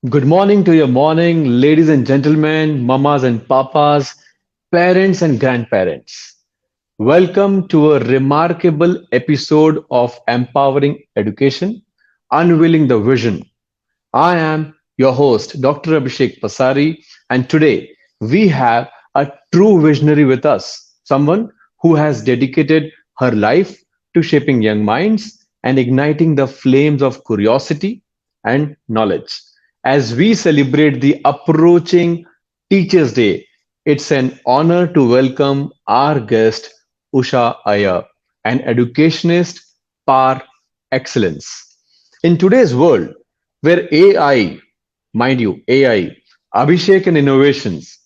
Good morning to your morning, ladies and gentlemen, mamas and papas, parents and grandparents. Welcome to a remarkable episode of Empowering Education, Unveiling the Vision. I am your host, Dr. Abhishek Pasari, and today we have a true visionary with us, someone who has dedicated her life to shaping young minds and igniting the flames of curiosity and knowledge. As we celebrate the approaching Teachers' Day, it's an honor to welcome our guest, Usha Iyer, an educationist par excellence. In today's world, where AI, mind you, AI, Abhishek and innovations,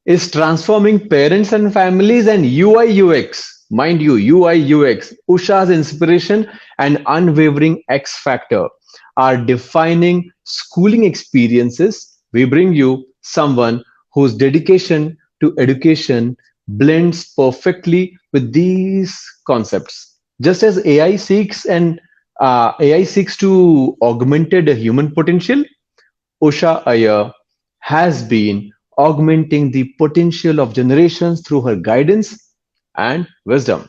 is transforming parents and families and UI UX, mind you, UI UX, Usha's inspiration and unwavering X factor are defining schooling experiences. We bring you someone whose dedication to education blends perfectly with these concepts. Just as AI seeks to augmented human potential, Usha Iyer has been augmenting the potential of generations through her guidance and wisdom.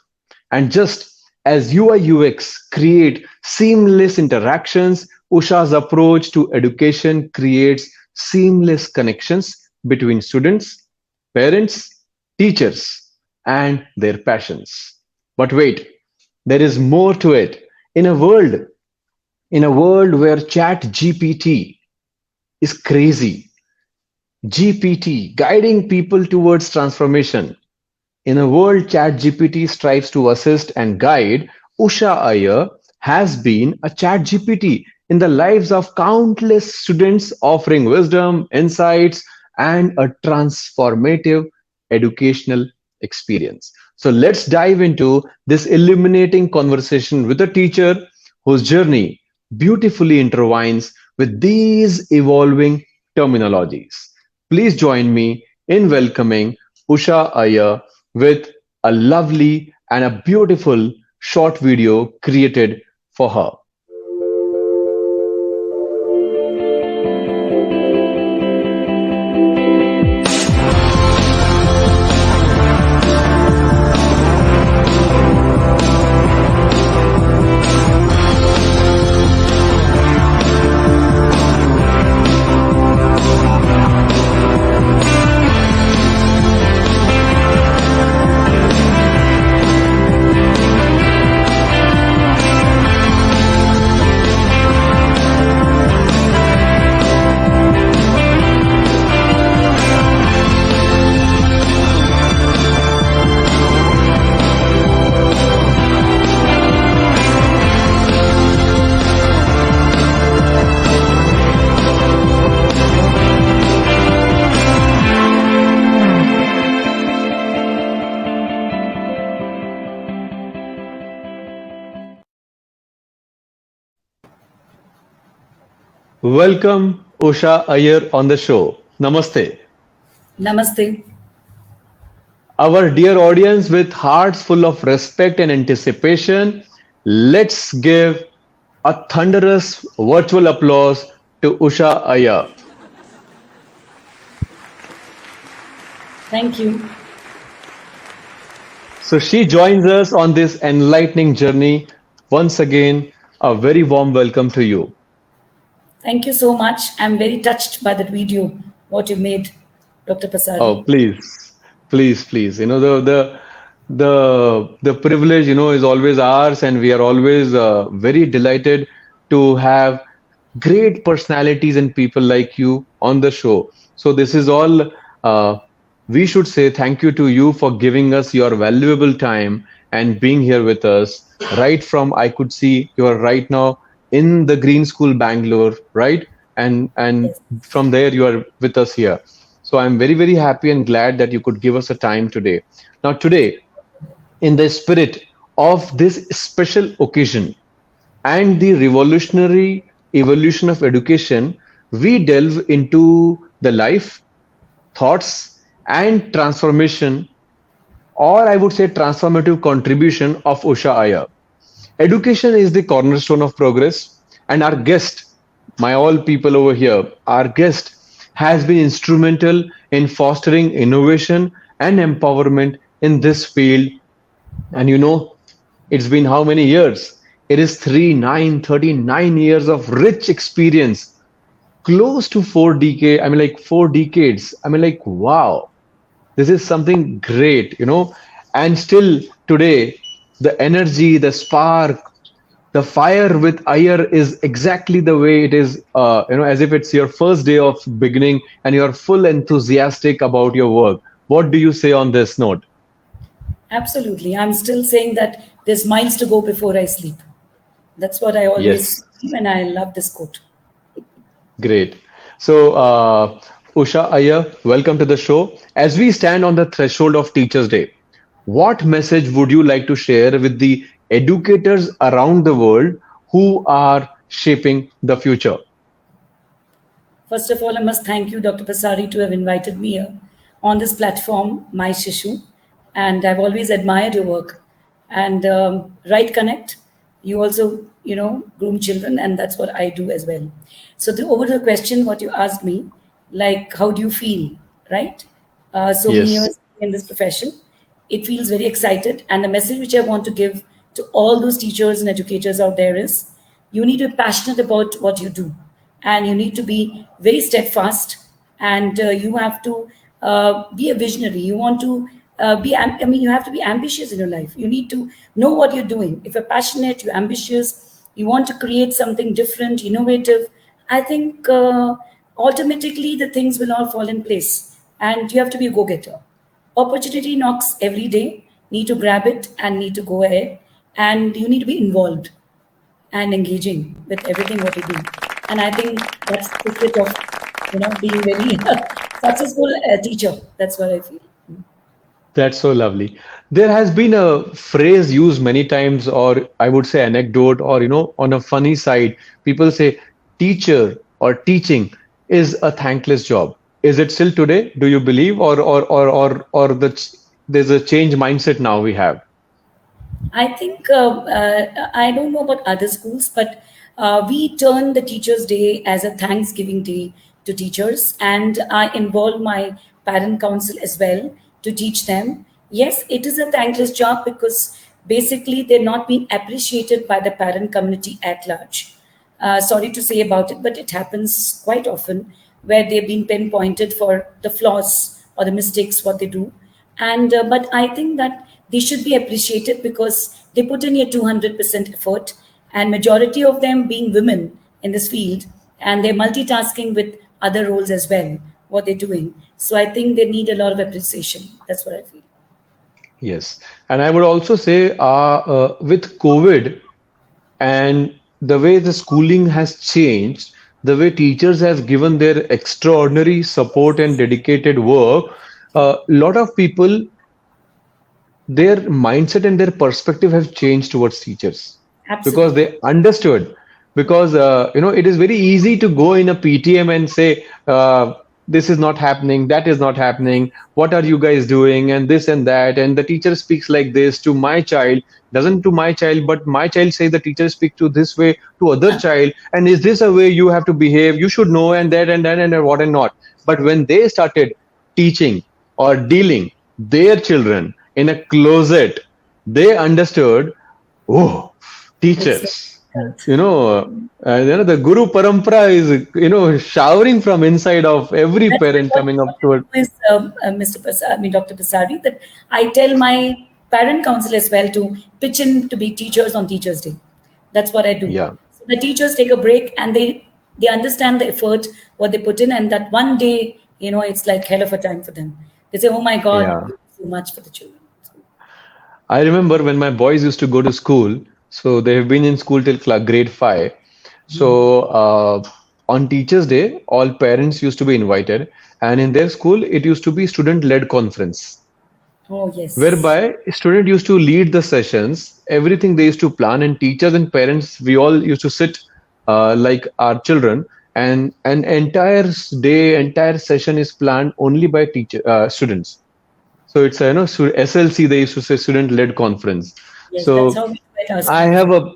And just as UI UX create seamless interactions, Usha's approach to education creates seamless connections between students, parents, teachers, and their passions. But wait, there is more to it. In a world, in a world where Chat GPT is crazy, GPT guiding people towards transformation. In a world Chat GPT strives to assist and guide, Usha Iyer has been a Chat GPT in the lives of countless students, offering wisdom, insights, and a transformative educational experience. So let's dive into this illuminating conversation with a teacher whose journey beautifully intertwines with these evolving terminologies. Please join me in welcoming Usha Iyer with a lovely and a beautiful short video created for her. Welcome Usha Iyer on the show. Namaste. Namaste. Our dear audience, with hearts full of respect and anticipation, let's give a thunderous virtual applause to Usha Iyer. Thank you. So she joins us on this enlightening journey. Once again, a very warm welcome to you. Thank you so much. I'm very touched by that video, what you made, Dr. Pasari. Oh, please. The privilege, is always ours, and we are always very delighted to have great personalities and people like you on the show. So this is all. We should say thank you to you for giving us your valuable time and being here with us. Right from I could see you are right now in the Green School, Bangalore, right? And Yes. from there you are with us here. So I'm very happy and glad that you could give us a time today. Now today, in the spirit of this special occasion and the revolutionary evolution of education, we delve into the life, thoughts, and transformation, or I would say transformative contribution of Usha Iyer. Education is the cornerstone of progress, and our guest my all people over here, our guest has been instrumental in fostering innovation and empowerment in this field. And it's been how many years? It is 39 years of rich experience, close to 4 decades. I mean, like 4 decades. I mean, like, wow, this is something great. And still today, the energy, the spark, the fire with Iyer is exactly the way it is, as if it's your first day of beginning and you're full enthusiastic about your work. What do you say on this note? Absolutely. I'm still saying that there's miles to go before I sleep. That's what I always Yes, feel, and I love this quote. great. So, Usha Iyer, welcome to the show. As we stand on the threshold of Teachers' Day, what message would you like to share with the educators around the world who are shaping the future? First of all, I must thank you, Dr. Pasari, to have invited me here on this platform, My Shishu. And I've always admired your work. And Right Connect, you also, groom children, and that's what I do as well. So, over the question, what you asked me, like, how do you feel, right? So many Yes. years in this profession, it feels very excited. And the message which I want to give to all those teachers and educators out there is you need to be passionate about what you do, and you need to be very steadfast, and you have to be a visionary. You want to I mean, you have to be ambitious in your life. You need to know what you're doing. If you're passionate, you're ambitious, you want to create something different, innovative, I think automatically the things will all fall in place, and you have to be a go-getter. Opportunity knocks every day. Need to grab it and need to go ahead, and you need to be involved and engaging with everything what you do. And I think that's the secret of being very successful teacher. That's what I feel. That's so lovely. There has been a phrase used many times, or I would say anecdote, or on a funny side, people say teacher or teaching is a thankless job. Is it still today? Do you believe, or there's a change mindset now we have? I think I don't know about other schools, but we turn the Teachers' Day as a Thanksgiving Day to teachers, and I involve my parent council as well to teach them. Yes, it is a thankless job because basically they're not being appreciated by the parent community at large. Sorry to say about it, but it happens quite often where they've been pinpointed for the flaws or the mistakes what they do. And But I think that they should be appreciated because they put in a 200% effort, and majority of them being women in this field, and they're multitasking with other roles as well. What they're doing, so I think they need a lot of appreciation. That's what I feel. Yes, and I would also say with COVID and the way the schooling has changed, the way teachers have given their extraordinary support and dedicated work, a lot of people, their mindset and their perspective have changed towards teachers because Absolutely. they understood. Because it is very easy to go in a PTM and say this is not happening, that is not happening, what are you guys doing, and this and that, and the teacher speaks like this to my child, doesn't to my child, but my child says the teacher speaks to this way to other child, and is this a way you have to behave, you should know, and that and that and what and not. But when they started teaching or dealing their children in a closet, they understood, oh, It's very teachers. difficult. The Guru Parampara is, showering from inside of every That's parent what coming up I to it. do is, I mean, Dr. Pasari, that I tell my parent council as well to pitch in to be teachers on Teachers' Day. That's what I do. Yeah, So the teachers take a break, and they understand the effort what they put in, and that one day, it's like hell of a time for them. They say, "Oh my God, yeah. we do so much for the children." So, I remember when my boys used to go to school, so they have been in school till grade 5. So on Teachers' Day, all parents used to be invited, and in their school, it used to be student-led conference, oh yes, whereby student used to lead the sessions, everything they used to plan, and teachers and parents, we all used to sit like our children, and an entire day, entire session is planned only by teacher students. So it's SLC, they used to say student led conference. yes, that's So how we do at our I schools. have a,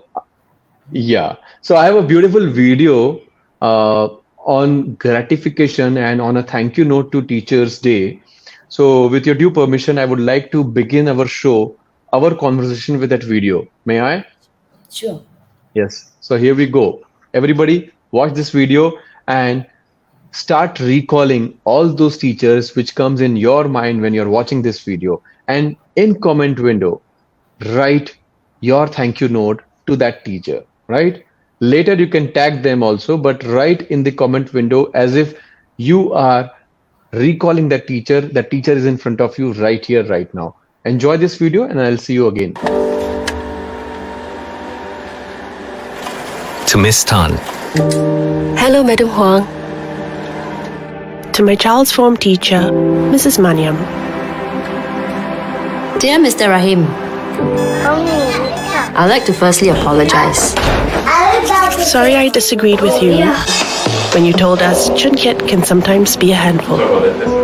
yeah, so I have a beautiful video uh, on gratification and on a thank you note to Teachers Day. So, with your due permission, I would like to begin our show, our conversation with that video. May I? Sure. Yes. So, here we go. Everybody, watch this video and start recalling all those teachers which comes in your mind when you're watching this video. And in comment window, write your thank you note to that teacher, right? Later you can tag them also, but write in the comment window as if you are recalling that teacher is in front of you right here, right now. Enjoy this video and I'll see you again. To Miss Tan. Hello, Madam Huang. To my child's form teacher, Mrs. Maniam. Dear Mr. Rahim, I'd like to firstly apologize. Sorry I disagreed with you when you told us Chunkyet can sometimes be a handful.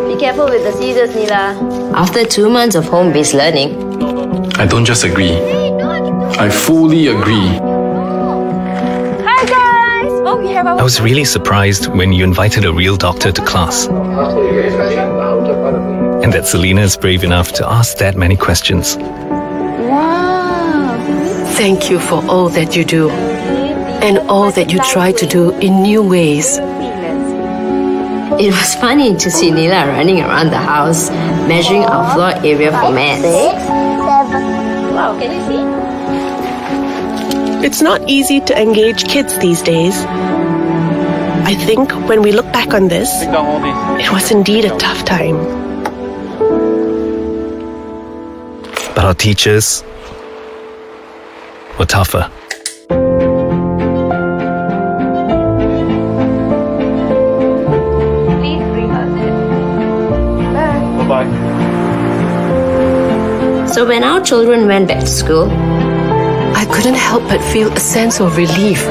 Be careful with the scissors, Neela. After 2 months of home-based learning, I don't just agree. I fully agree. hi guys! Oh, we have I was really surprised when you invited a real doctor to class. And that Selena is brave enough to ask that many questions. Thank you for all that you do and all that you try to do in new ways. It was funny to see Neela running around the house, measuring our floor area for maths. Wow, can you see? It's not easy to engage kids these days. I think when we look back on this, it was indeed a tough time. But our teachers were tougher. So when our children went back to school, I couldn't help but feel a sense of relief.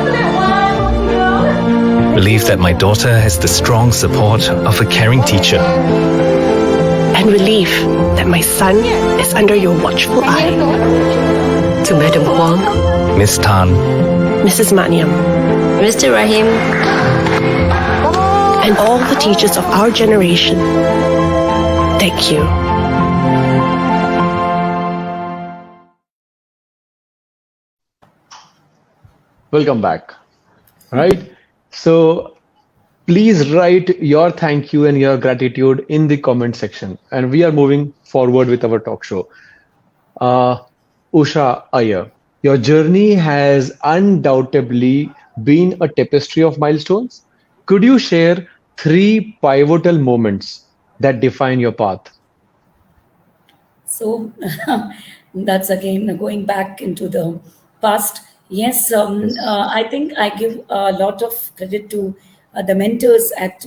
Relief that my daughter has the strong support of a caring teacher. And relief that my son is under your watchful eye. To Madam Huang, Miss Tan, Mrs. Maniam, Mr. Rahim, and all the teachers of our generation, thank you. Welcome back. Right? So please write your thank you and your gratitude in the comment section. And we are moving forward with our talk show. Usha Iyer, your journey has undoubtedly been a tapestry of milestones. Could you share 3 pivotal moments that define your path? So that's again going back into the past. Yes, Yes. I think I give a lot of credit to the mentors at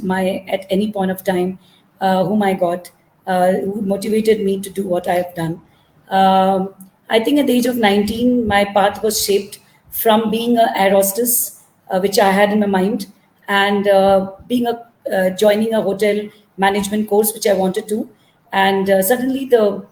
any point of time, whom I got, who motivated me to do what I have done. I think at the age of 19, my path was shaped from being an air hostess, which I had in my mind, and being joining a hotel management course, which I wanted to, and suddenly the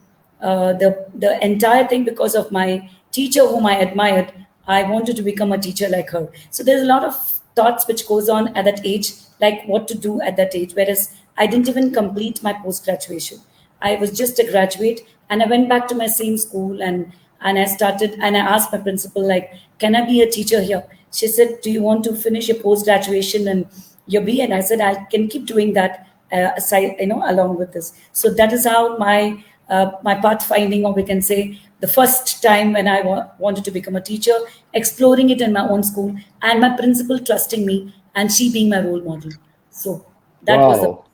entire thing, because of my teacher whom I admired, I wanted to become a teacher like her. So there's a lot of thoughts which goes on at that age, like what to do at that age. Whereas I didn't even complete my post graduation. I was just a graduate, and I went back to my same school, and I started, and I asked my principal, like, can I be a teacher here? She said, do you want to finish your post graduation and your BA? And I said, I can keep doing that aside, along with this. So that is how my pathfinding, or we can say the first time when I wanted to become a teacher, exploring it in my own school, and my principal trusting me, and she being my role model. So that was the Wow.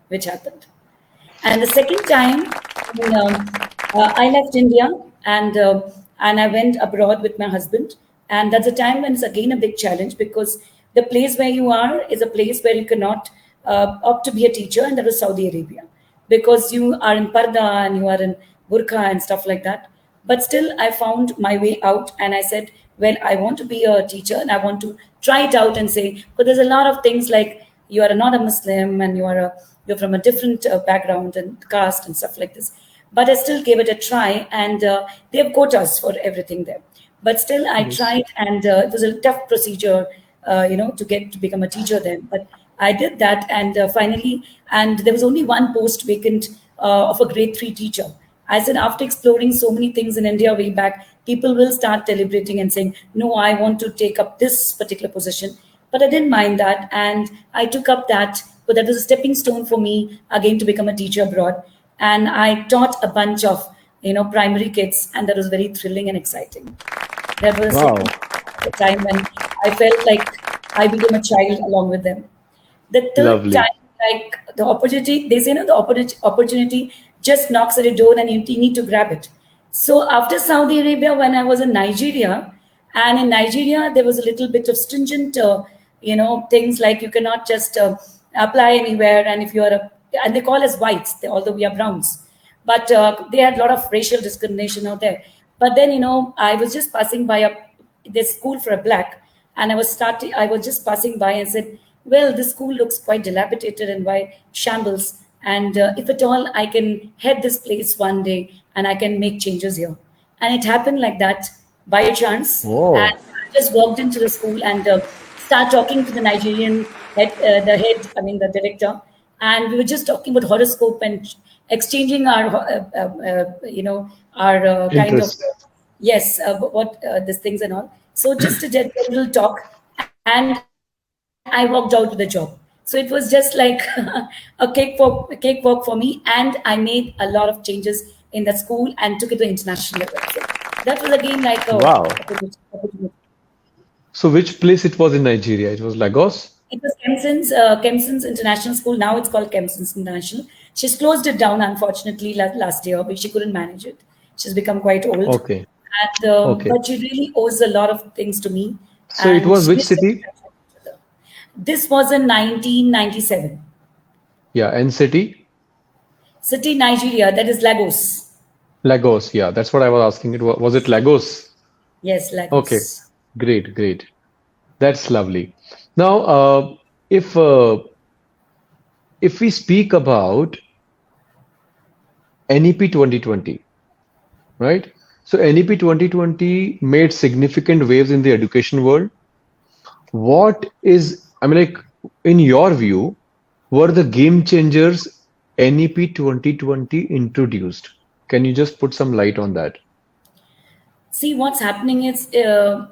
which happened. And the second time, I left India, and I went abroad with my husband. And that's a time when it's again a big challenge, because the place where you are is a place where you cannot opt to be a teacher, and that was Saudi Arabia, because you are in parda and you are in burqa and stuff like that. But still, I found my way out, and I said, well, I want to be a teacher, and I want to try it out and say, but there's a lot of things like you are not a Muslim, and you're from a different background and caste and stuff like this. But I still gave it a try, and they have quotas for everything there. But still, I Yes. tried, and it was a tough procedure. to get to become a teacher then. But I did that, and finally, and there was only one post vacant of a grade 3 teacher. I said, after exploring so many things in India way back, people will start deliberating and saying, no, I want to take up this particular position. But I didn't mind that, and I took up that. But that was a stepping stone for me again to become a teacher abroad. And I taught a bunch of primary kids, and that was very thrilling and exciting. That was Wow. the time when I felt like I became a child along with them. The third Lovely. time, like the opportunity, they say, no, the opportunity just knocks at your door and you need to grab it. So after Saudi Arabia, when I was in Nigeria, and in Nigeria, there was a little bit of stringent, things like you cannot just apply anywhere. And if you are and they call us whites, although we are browns, but they had a lot of racial discrimination out there. But then, I was just passing by this school for a black, and I was just passing by and said, well, this school looks quite dilapidated and by shambles. And if at all, I can head this place one day and I can make changes here. And it happened like that by chance. Oh. And I just walked into the school and start talking to the Nigerian the director. And we were just talking about horoscope and exchanging our, kind of, Interest. yes, what these things and all. So just a general talk, and I walked out with the job. So it was just like a cakewalk for me, and I made a lot of changes in that school and took it to international level. So that was again like a Wow. opportunity. So which place it was in Nigeria? It was Lagos? It was Kempson's International School. Now it's called Kempson's International. She's closed it down, unfortunately, last year, but she couldn't manage it. She's become quite old. Okay. And, Okay. But she really owes a lot of things to me. So it And was which she- city? This was in 1997. Yeah, and city? City, Nigeria, that is Lagos. Lagos. Yeah, that's what I was asking. Was it Lagos? Yes, Lagos. Okay. Great, great. That's lovely. Now, if we speak about NEP 2020, right? So NEP 2020 made significant waves in the education world. What is, like, in your view, were the game changers NEP 2020 introduced? Can you just put some light on that? See, what's happening is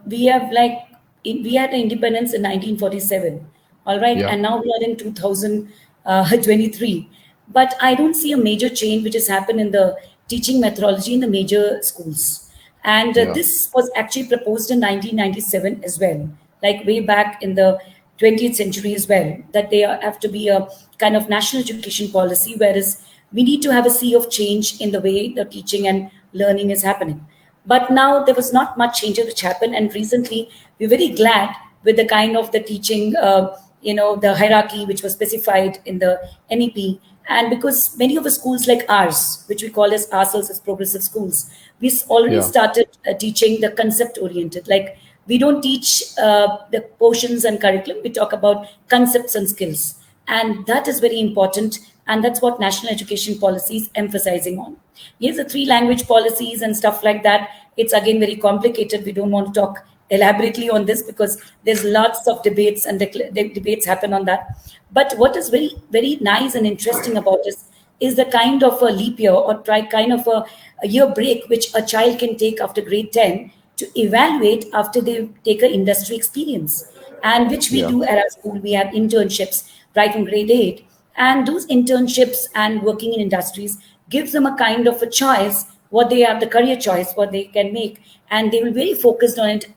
we had independence in 1947, all right, Yeah. and now we are in 2023. But I don't see a major change which has happened in the teaching methodology in the major schools. And Yeah. this was actually proposed in 1997 as well, like way back in the 20th century as well, that they have to be a kind of national education policy, whereas we need to have a sea of change in the way the teaching and learning is happening. But now there was not much change which happened, and recently we're very glad with the kind of the teaching, the hierarchy which was specified in the NEP. And because many of the schools like ours, which we call as ourselves as progressive schools, we already Yeah. started teaching the concept oriented. Like we don't teach the portions and curriculum. We talk about concepts and skills. And that is very important. And that's what national education policy is emphasizing on. Yes, the 3 language policies and stuff like that, it's again very complicated. We don't want to talk elaborately on this because there's lots of debates and debates happen on that. But what is very, very nice and interesting about this is the kind of a leap year or kind of a year break which a child can take after grade 10 to evaluate after they take an industry experience, and which we Yeah. do at our school. We have internships right from grade 8, and those internships and working in industries gives them a kind of a choice, what they have, the career choice, what they can make, and they will be very focused on it,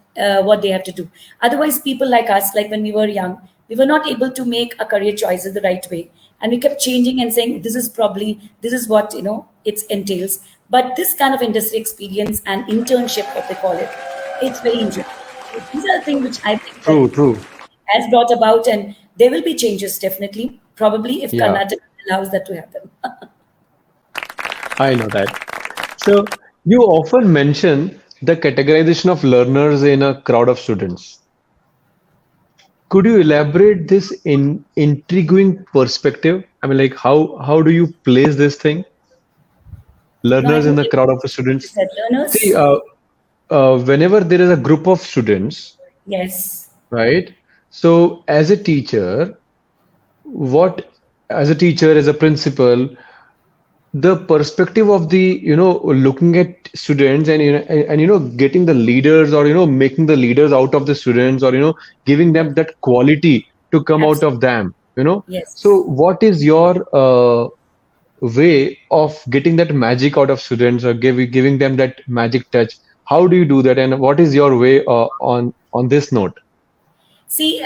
what they have to do. Otherwise, people like us, like when we were young, we were not able to make a career choices the right way, and we kept changing and saying this is what it entails. But this kind of industry experience and internship, what they call it, it's very interesting. These are the things which I think True, that true. has brought about, and there will be changes definitely, probably if Yeah. Karnataka allows that to happen. I know that. So you often mention the categorization of learners in a crowd of students. Could you elaborate this in intriguing perspective? Like how do you place this thing? No, I Learners in don't the think crowd of the you students. said learners. See, whenever there is a group of students, Yes. right? So what as a teacher, as a principal, the perspective of the looking at students and getting the leaders, or making the leaders out of the students, or giving them that quality to come out Absolutely. of them. So Yes. what is your way of getting that magic out of students, or giving them that magic touch? How do you do that, and what is your way on this note? See,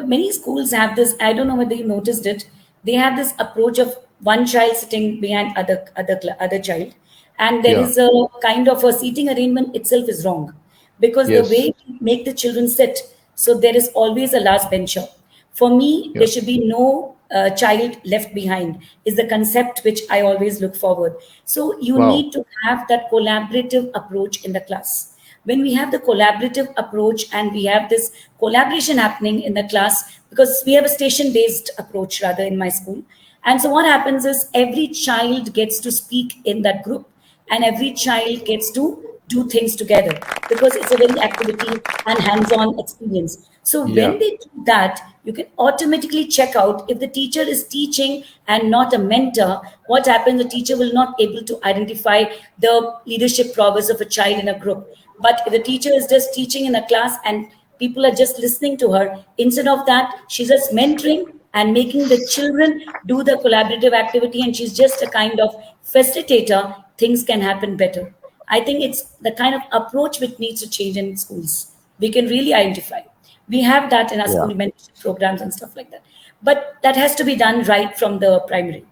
many schools have this. I don't know whether you noticed it. They have this approach of one child sitting behind other child, and there Yeah. is a kind of a seating arrangement itself is wrong, because the Yes. way we make the children sit, so there is always a last bencher. For me, Yeah. there should be no child left behind. Is the concept which I always look forward. So you Wow. need to have that collaborative approach in the class. When we have the collaborative approach and we have this collaboration happening in the class, because we have a station based approach rather in my school. And so what happens is every child gets to speak in that group, and every child gets to do things together, because it's a very activity and hands-on experience. So Yeah. when they do that, you can automatically check out if the teacher is teaching and not a mentor. What happens, the teacher will not able to identify the leadership prowess of a child in a group. But if the teacher is just teaching in a class and people are just listening to her, instead of that, she's just mentoring and making the children do the collaborative activity, and she's just a kind of facilitator, things can happen better. I think it's the kind of approach which needs to change in schools. We can really identify, we have that in our Yeah. school mentorship programs and stuff like that, but that has to be done right from the primary.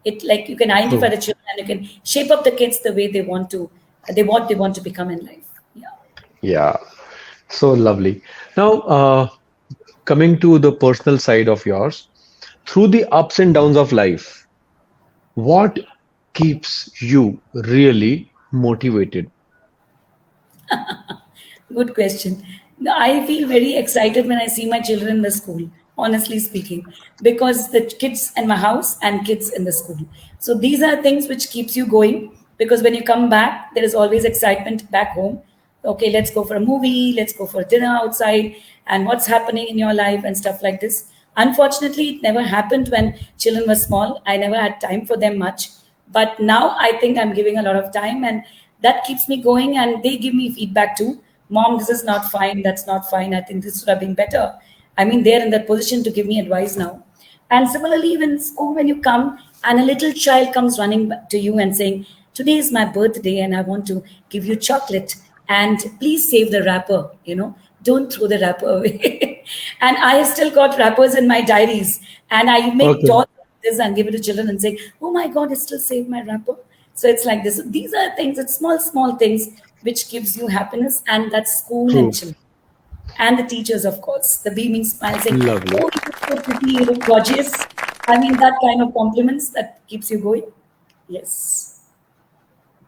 It, like, you can identify True. the children and you can shape up the kids the way they want to, they want to become in life. Yeah. Yeah. So lovely. Now, coming to the personal side of yours, through the ups and downs of life, what keeps you really motivated? Good question. No, I feel very excited when I see my children in the school, honestly speaking, because the kids in my house and kids in the school. So these are things which keeps you going, because when you come back, there is always excitement back home. Okay, let's go for a movie, let's go for dinner outside, and what's happening in your life and stuff like this. Unfortunately, it never happened when children were small. I never had time for them much. But now I think I'm giving a lot of time, and that keeps me going. And they give me feedback too. Mom, this is not fine. That's not fine. I think this would have been better. I mean, they're in that position to give me advice now. And similarly, when school, when you come and a little child comes running to you and saying, "Today is my birthday and I want to give you chocolate. And please save the wrapper, don't throw the wrapper away." And I have still got wrappers in my diaries. And I make Okay. dolls like this and give it to children and say, "Oh my God, I still saved my wrapper." So it's like this. These are things, it's small, small things which gives you happiness, and that's school and True. children. And the teachers, of course, the beaming smile saying, Lovely. "Oh, you look so pretty, you look gorgeous." I mean, that kind of compliments that keeps you going. Yes.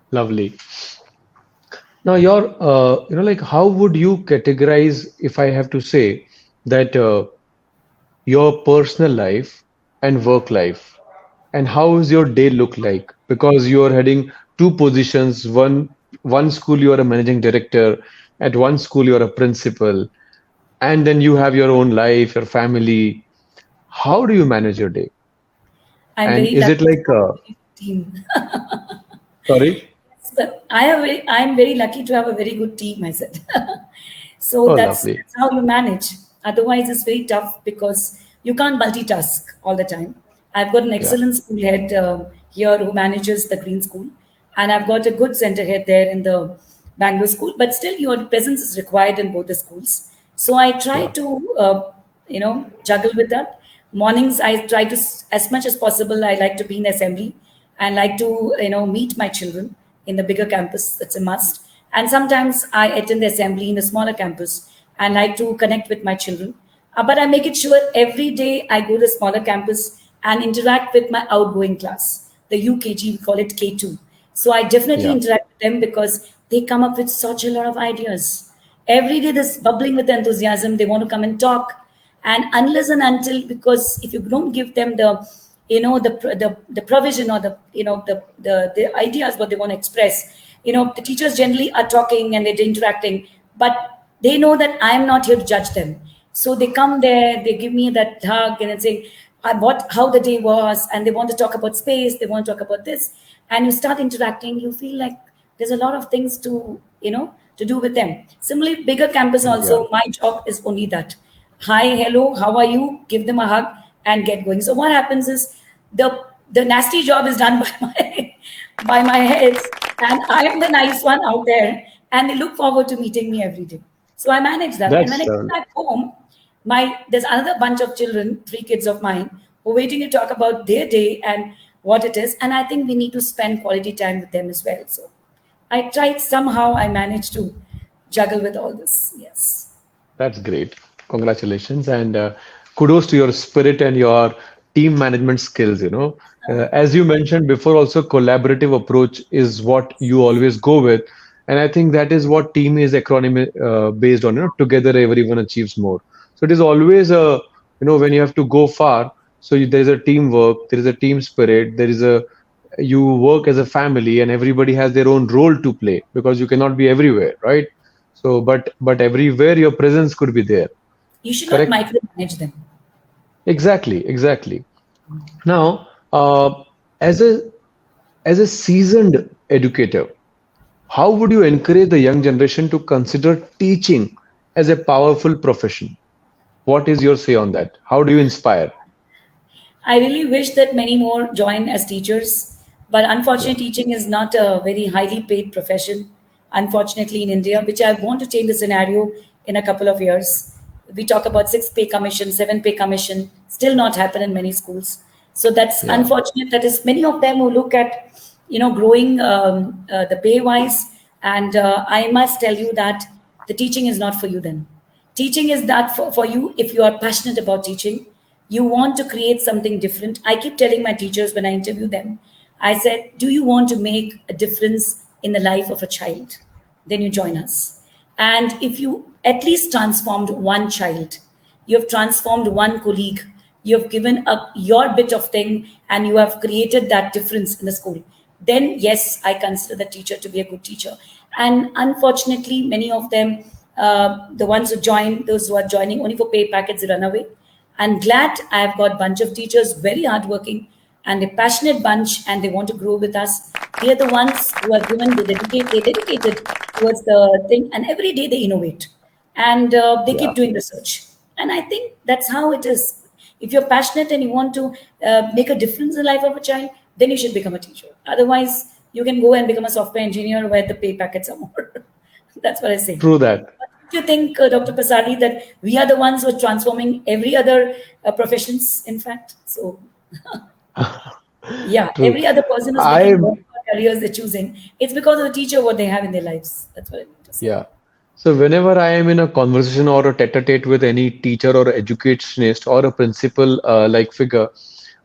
Lovely. Now, like, how would you categorize, if I have to say, that your personal life and work life, and how is your day look like? Because you are heading two positions. One school you are a managing director, at one school you are a principal, and then you have your own life, your family. How do you manage your day? I'm And very is it lucky to like, have a very good team. sorry? But I'm very lucky to have a very good team, I said. So Oh, that's lovely. how you manage. Otherwise, it's very tough because you can't multitask all the time. I've got an Yeah, excellent school head here who manages the Green School, and I've got a good center head there in the Bangalore school. But still, your presence is required in both the schools. So I try yeah, to, juggle with that. Mornings, I try to, as much as possible, I like to be in assembly and like to, meet my children in the bigger campus. It's a must. And sometimes I attend the assembly in the smaller campus and like to connect with my children. But I make it sure every day I go to the smaller campus and interact with my outgoing class, the UKG, we call it K2. So I definitely yeah, interact with them because they come up with such a lot of ideas. Every day, this bubbling with enthusiasm, they want to come and talk. And unless and until, because if you don't give them the provision, or the ideas what they want to express, the teachers generally are talking and they're interacting, but they know that I am not here to judge them. So they come there, they give me that hug and say, how the day was, and they want to talk about space, they want to talk about this, and you start interacting. You feel like there's a lot of things to do with them. Similarly, bigger campus Yeah, also, my job is only that. Hi, hello, how are you? Give them a hug and get going. So what happens is the nasty job is done by my heads, and I am the nice one out there, and they look forward to meeting me every day. So I manage that. And when that's I come back home, there's another bunch of children, 3 kids of mine, who are waiting to talk about their day and what it is. And I think we need to spend quality time with them as well. So I tried somehow I managed to juggle with all this. Yes. That's great. Congratulations and kudos to your spirit and your team management skills. As you mentioned before, also collaborative approach is what you always go with, and I think that is what team is acronym based on. Together everyone achieves more. So it is always a when you have to go far. So there is a teamwork, there is a team spirit, there is a you work as a family, and everybody has their own role to play because you cannot be everywhere, right? So, but everywhere your presence could be there. You should not Correct? micromanage them. Exactly, exactly. Now, as a seasoned educator, how would you encourage the young generation to consider teaching as a powerful profession? What is your say on that? How do you inspire? I really wish that many more join as teachers, but Yeah, unfortunately, teaching is not a very highly paid profession, unfortunately, in India, which I want to change the scenario in a couple of years. We talk about 6 pay commission, 7 pay commission, still not happen in many schools. So that's yeah, unfortunate. That is many of them who look at, growing the pay wise. And I must tell you that the teaching is not for you then. Teaching is that for you if you are passionate about teaching, you want to create something different. I keep telling my teachers when I interview them, I said, do you want to make a difference in the life of a child? Then you join us. And if you at least transformed one child, you have transformed one colleague, you have given up your bit of thing, and you have created that difference in the school, then yes, I consider the teacher to be a good teacher. And unfortunately, many of them, the ones who join, those who are joining only for pay packets, they run away. I'm glad I've got a bunch of teachers, very hardworking and a passionate bunch, and they want to grow with us. They are the ones who are given, they dedicated towards the thing, and every day they innovate and they yeah. keep doing research. And I think that's how it is. If you're passionate and you want to make a difference in the life of a child, then you should become a teacher. Otherwise, you can go and become a software engineer where the pay packets are more. That's what I say. True that. Do you think, Dr. Pasadi, that we are the ones who are transforming every other professions, in fact? So, yeah, True. every other person who's I making what careers they're choosing, it's because of the teacher, what they have in their lives. That's what I mean to say. Yeah. So whenever I am in a conversation or a tete-a-tete with any teacher or educationist or a principal like figure,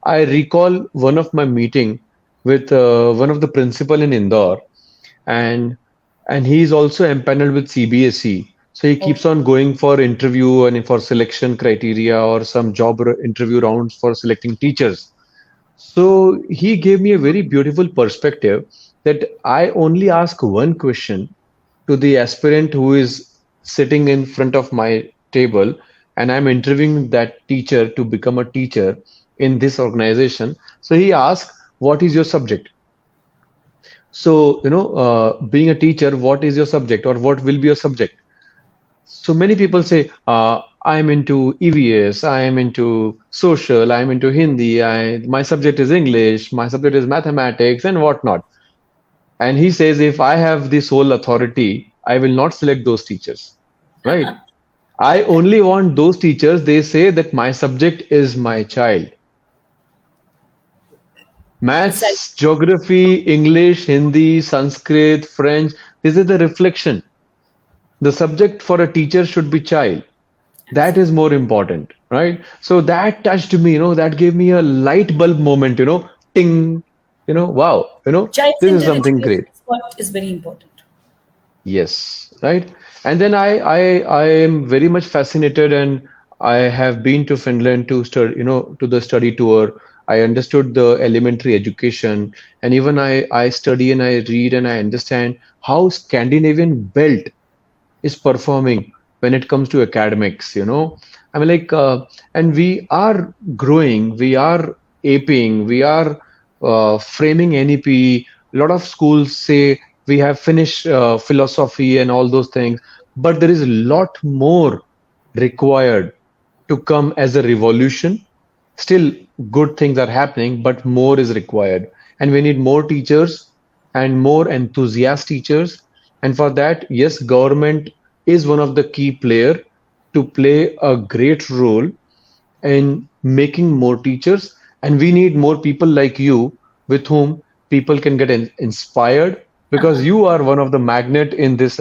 I recall one of my meeting with one of the principal in Indore, and he is also empaneled with CBSE. So he Okay. keeps on going for interview and for selection criteria or some interview rounds for selecting teachers. So he gave me a very beautiful perspective that I only ask one question to the aspirant who is sitting in front of my table, and I'm interviewing that teacher to become a teacher in this organization. So he asked, what is your subject? So, being a teacher, what is your subject or what will be your subject? So many people say, I'm into EVS, I'm into social, I'm into Hindi, my subject is English, my subject is mathematics, and whatnot. And he says, if I have the sole authority, I will not select those teachers, right? I only want those teachers, they say that my subject is my child. Precisely. Maths, geography, English, Hindi, Sanskrit, French, this is the reflection. The subject for a teacher should be child. That is more important, right? So that touched me, that gave me a light bulb moment, ting, wow, this is Child-centered something great. education is what is very important. Yes, right. And then I am very much fascinated, and I have been to Finland to study, to the study tour. I understood the elementary education, and even I study and I read and I understand how Scandinavian belt is performing. when it comes to academics, I mean, like, and we are growing, we are aping, we are framing NEP. A lot of schools say we have finished philosophy and all those things, but there is a lot more required to come as a revolution. Still, good things are happening, but more is required. And we need more teachers and more enthusiast teachers. And for that, yes, government is one of the key player to play a great role in making more teachers. And we need more people like you with whom people can get inspired, because you are one of the magnet in this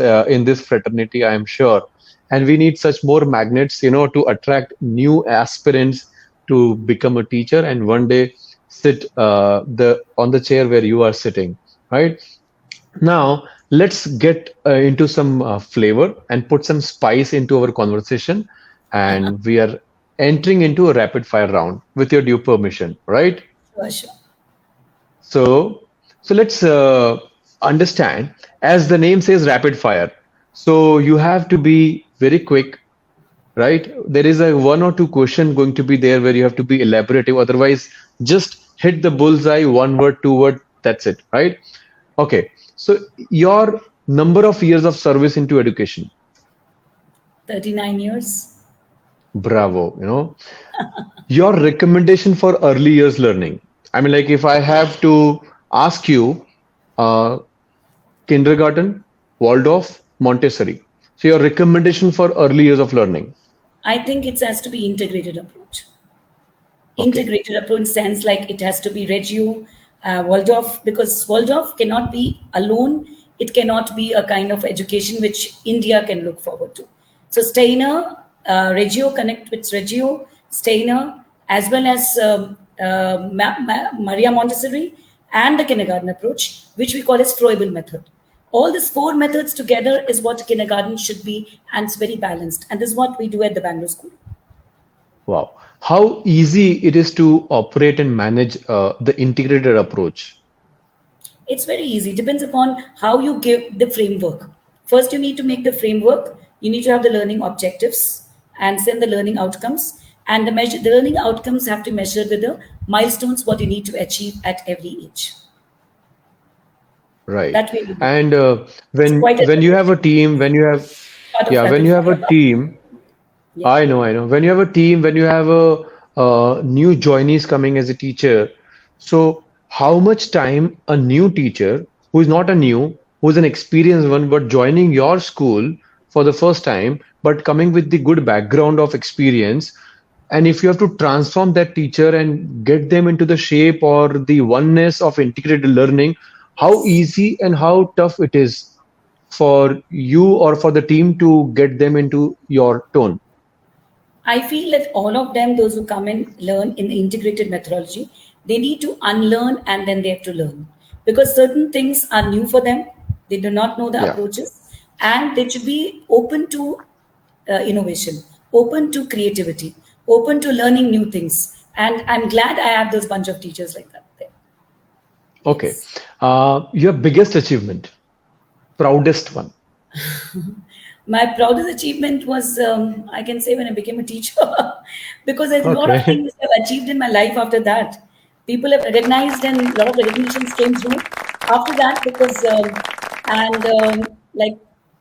fraternity, I am sure. And we need such more magnets, to attract new aspirants to become a teacher and one day sit the on the chair where you are sitting, right? Now, let's get into some flavor and put some spice into our conversation. And we are entering into a rapid fire round with your due permission, right? Sure, sure. So, so let's understand, as the name says, rapid fire. So you have to be very quick, right? There is a one or two question going to be there where you have to be elaborative. Otherwise, just hit the bullseye, one word, two word, that's it, right? Okay. So your number of years of service into education. 39 years. Bravo. Your recommendation for early years learning. I mean, like, if I have to ask you, uh, kindergarten, Waldorf, Montessori. So your recommendation for early years of learning. I think it has to be integrated approach. Okay. Integrated approach sense like it has to be Reggio, Waldorf, because Waldorf cannot be alone. It cannot be a kind of education which India can look forward to. So Steiner, Reggio connect with Reggio, Steiner, as well as Maria Montessori and the kindergarten approach, which we call as Froebel method. All these four methods together is what kindergarten should be, and it's very balanced. And this is what we do at the Bangalore school. Wow. How easy it is to operate and manage the integrated approach. It's very easy. Depends upon how you give the framework. First, you need to make the framework. You need to have the learning objectives and send the learning outcomes. And the learning outcomes have to measure with the milestones what you need to achieve at every age. Right. That way we do. And It's quite when you have a team, when you have part of yeah, when rapid you have a fire. team, Yeah. I know. When you have a team, when you have a new joinees coming as a teacher, so how much time a new teacher who is not a new, who is an experienced one, but joining your school for the first time, but coming with the good background of experience, and if you have to transform that teacher and get them into the shape or the oneness of integrated learning, how Yes. easy and how tough it is for you or for the team to get them into your tone. I feel that all of them, those who come and learn in the integrated methodology, they need to unlearn and then they have to learn. Because certain things are new for them, they do not know the Yeah. approaches, and they should be open to innovation, open to creativity, open to learning new things. And I'm glad I have those bunch of teachers like that there. Okay. Yes. Your biggest achievement, proudest one. My proudest achievement was, I can say, when I became a teacher, because there's a lot of Okay. things I've achieved in my life after that. People have recognized, and a lot of recognitions came through after that, because and like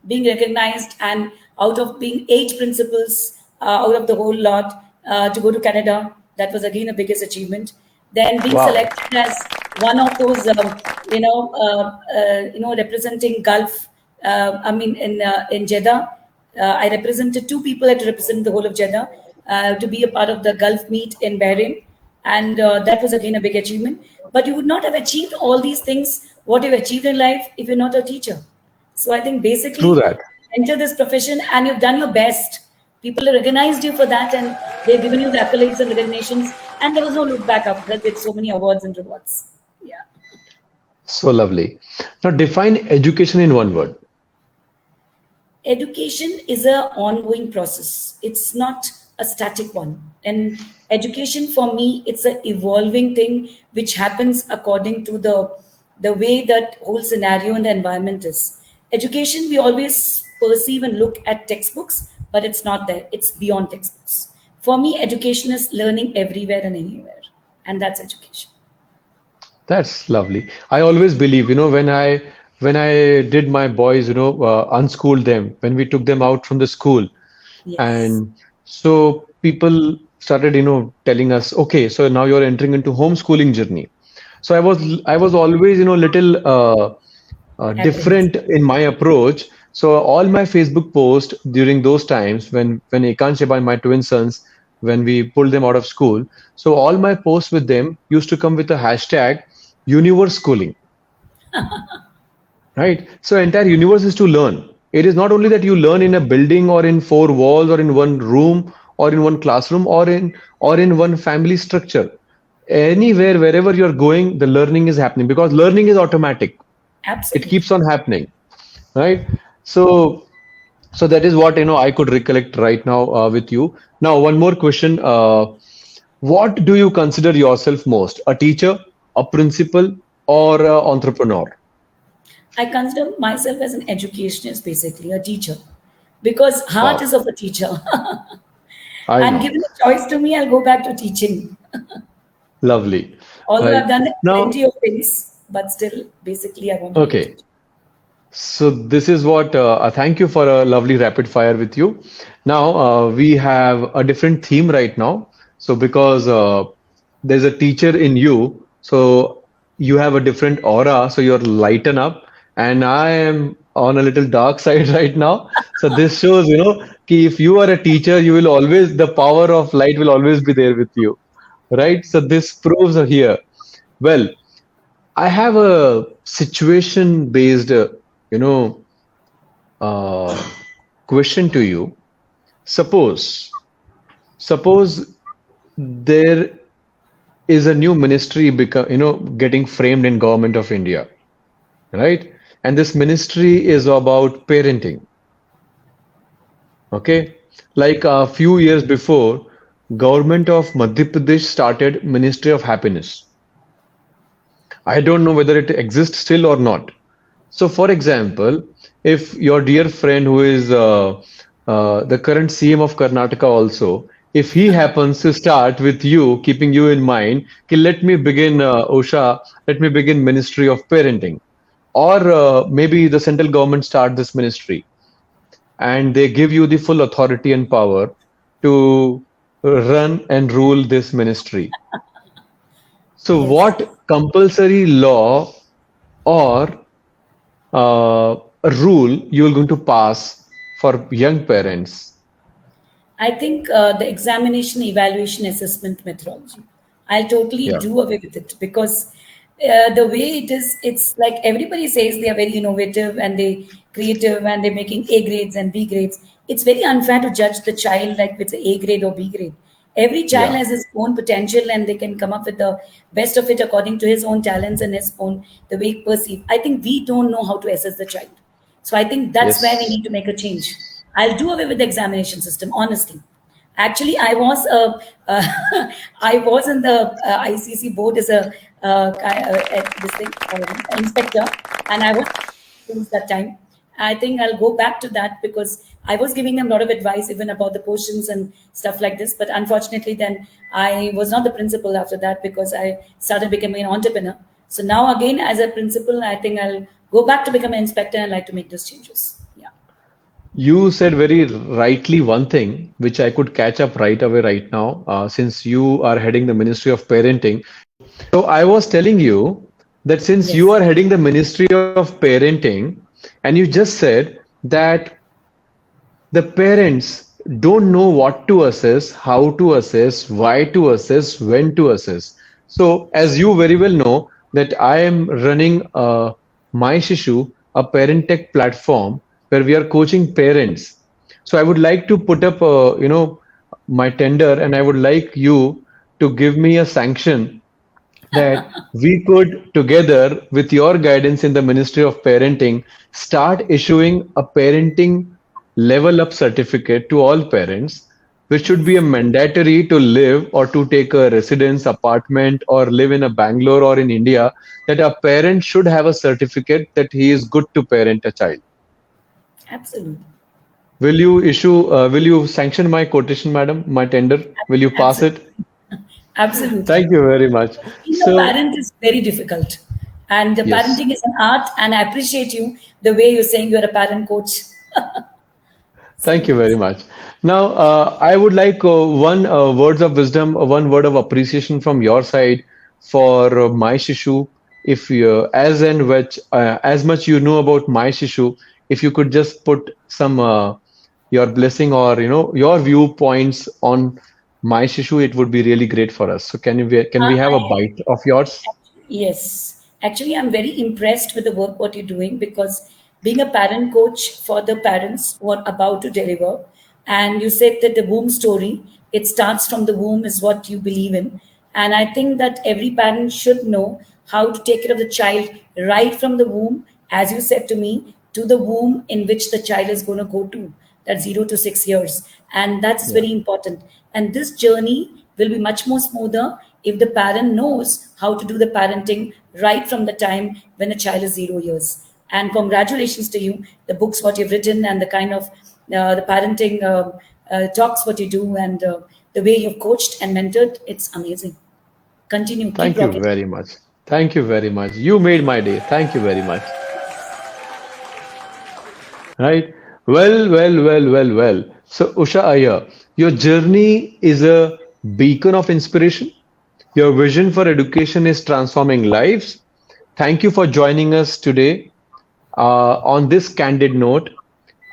being recognized, and out of being eight principals out of the whole lot to go to Canada, that was again a biggest achievement. Then being Wow. selected as one of those, representing Gulf. In Jeddah, I represented two people had to represent the whole of Jeddah to be a part of the Gulf meet in Bahrain, and that was again a big achievement. But you would not have achieved all these things what you've achieved in life if you're not a teacher. So I think True basically that. enter this profession and you've done your best. People have recognized you for that, and they've given you the accolades and recognitions, and there was no look back after that with so many awards and rewards. Yeah. So lovely. Now define education in one word. Education is an ongoing process. It's not a static one. And education for me, it's an evolving thing which happens according to the way that whole scenario and the environment is. Education, we always perceive and look at textbooks, but it's not there. It's beyond textbooks. For me, education is learning everywhere and anywhere, and that's education. That's lovely. I always believe, when I did my boys, unschooled them, when we took them out from the school, Yes, and so people started, telling us, okay, so now you're entering into homeschooling journey. So I was always, little happens. different in my approach. So all my Facebook posts during those times when Ekan Sheba and my twin sons, when we pulled them out of school, so all my posts with them used to come with a hashtag universe schooling, right? So entire universe is to learn. It is not only that you learn in a building or in four walls or in one room or in one classroom or in one family structure. Anywhere, wherever you're going, the learning is happening because learning is automatic. It Absolutely. keeps on happening, right? So so that is what I could recollect right now with you. Now one more question. What do you consider yourself most, a teacher, a principal, or a entrepreneur? I consider myself as an educationist, basically, a teacher, because heart is Wow, of a teacher. I And know. given a choice to me, I'll go back to teaching. Lovely. Although Right I've done now, plenty of things, but still, basically, I want to be a okay, teacher. so this is what thank you for a lovely rapid fire with you. Now we have a different theme right now. So because there's a teacher in you, so you have a different aura, so you're lighten up, and I am on a little dark side right now. So this shows, ki if you are a teacher, you will always the power of light will always be there with you, right? So this proves here. Well, I have a situation based, you know, uh, question to you. Suppose there is a new ministry getting framed in government of India, right? And this ministry is about parenting. Okay, like a few years before, government of Madhya Pradesh started Ministry of Happiness. I don't know whether it exists still or not. So, for example, if your dear friend who is the current CM of Karnataka also, if he happens to start with you, keeping you in mind, okay, let me begin, Usha, let me begin Ministry of Parenting. Or maybe the central government start this ministry and they give you the full authority and power to run and rule this ministry. So, Yes. what compulsory law or a rule you are going to pass for young parents? I think the examination, evaluation, assessment methodology. I'll totally Yeah. do away with it because the way it is, it's like everybody says they are very innovative and they creative and they're making A grades and B grades. It's very unfair to judge the child like with A grade or B grade. Every child Yeah. has his own potential and they can come up with the best of it according to his own talents and his own the way he perceive. I think we don't know how to assess the child. So I think that's where we Yes. need to make a change. I'll do away with the examination system, honestly. Actually, I was I was in the ICC board as a this thing, inspector, and I was since that time. I think I'll go back to that because I was giving them a lot of advice even about the questions and stuff like this. But unfortunately, then I was not the principal after that because I started becoming an entrepreneur. So now again, as a principal, I think I'll go back to become an inspector and like to make those changes. Yeah. You said very rightly one thing, which I could catch up right away right now, since you are heading the Ministry of Parenting. So I was telling you that since you Yes. are heading the Ministry of Parenting, and you just said that the parents don't know what to assess, how to assess, why to assess, when to assess. So, as you very well know, that I am running My Shishu, a parent tech platform where we are coaching parents. So, I would like to put up, my tender, and I would like you to give me a sanction that we could together with your guidance in the Ministry of Parenting start issuing a parenting level up certificate to all parents, which should be a Yes. mandatory to live or to take a residence apartment or live in a Bangalore or in India, that a parent should have a certificate that he is good to parent a child. Absolutely. Will you sanction my quotation, madam, my tender? Will you pass Absolutely. it? Absolutely. Thank you very much. Being a So, parent is very difficult. And the yes. parenting is an art, and I appreciate you the way you're saying you're a parent coach. So, Thank you yes. very much. Now, I would like one words of wisdom, one word of appreciation from your side for my Shishu. If you, as much you know about my Shishu, if you could just put some your blessing or your viewpoints on my Shishu, it would be really great for us. So, can we have a I bite of yours? Yes, actually, I'm very impressed with the work what you're doing because being a parent coach for the parents who are about to deliver, and you said that the womb story, it starts from the womb, is what you believe in. And I think that every parent should know how to take care of the child right from the womb, as you said to me, to the womb in which the child is going to go to, that 0 to 6 years. And that's Yeah. very important. And this journey will be much more smoother if the parent knows how to do the parenting right from the time when the child is 0 years. And congratulations to you, the books what you've written and the kind of the parenting talks what you do and the way you've coached and mentored. It's amazing. Continue, keep Thank you rocking. very much. Thank you very much. You made my day. Thank you very much. Right? Well. So, Usha Iyer, your journey is a beacon of inspiration. Your vision for education is transforming lives. Thank you for joining us today. On this candid note,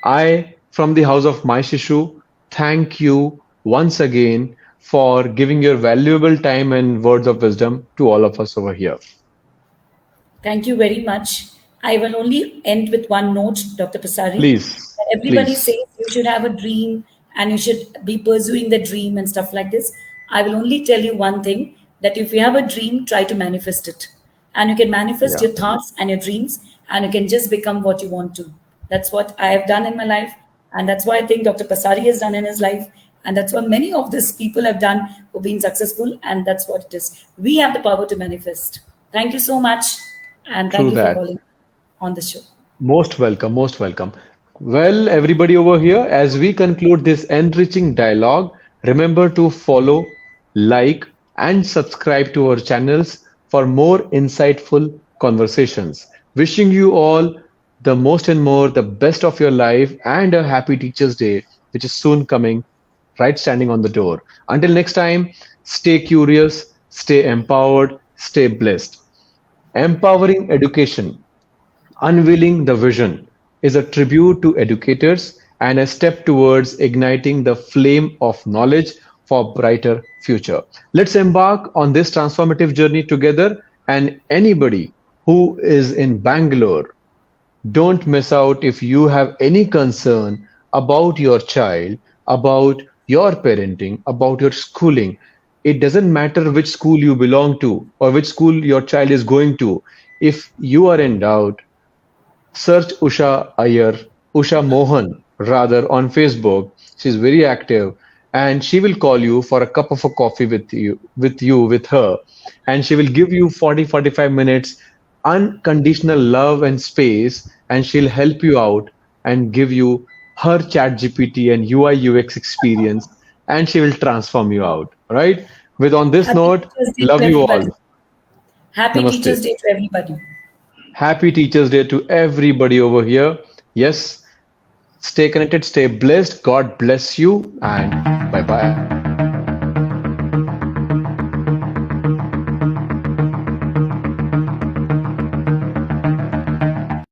I, from the house of My Shishu, thank you once again for giving your valuable time and words of wisdom to all of us over here. Thank you very much. I will only end with one note, Dr. Pasari. Please, That everybody please. says you should have a dream and you should be pursuing the dream and stuff like this. I will only tell you one thing, that if you have a dream, try to manifest it. And you can manifest Yeah, your thoughts and your dreams, and you can just become what you want to. That's what I have done in my life. And that's why I think Dr. Pasari has done in his life. And that's what many of these people have done who've been successful. And that's what it is. We have the power to manifest. Thank you so much. And thank true you for that. calling on the show. Most welcome, most welcome. Well, everybody over here, as we conclude this enriching dialogue, remember to follow, like, and subscribe to our channels for more insightful conversations. Wishing you all the most and more, the best of your life, and a happy Teachers' Day, which is soon coming, right standing on the door. Until next time, stay curious, stay empowered, stay blessed. Empowering education. Unveiling the Vision is a tribute to educators and a step towards igniting the flame of knowledge for brighter future. Let's embark on this transformative journey together, and anybody who is in Bangalore, don't miss out. If you have any concern about your child, about your parenting, about your schooling. It doesn't matter which school you belong to or which school your child is going to. If you are in doubt, search Usha Iyer, Usha Mohan rather, on Facebook. She's very active, and she will call you for a cup of a coffee with her, and she will give you 40-45 minutes unconditional love and space, and she'll help you out and give you her chat GPT and UI UX experience, and she will transform you out. Right? With on this Happy note, Teachers Day to love you everybody. all. Happy Namaste. Teachers Day to everybody. Happy Teachers Day to everybody over here. Yes, stay connected, stay blessed. God bless you, and bye bye.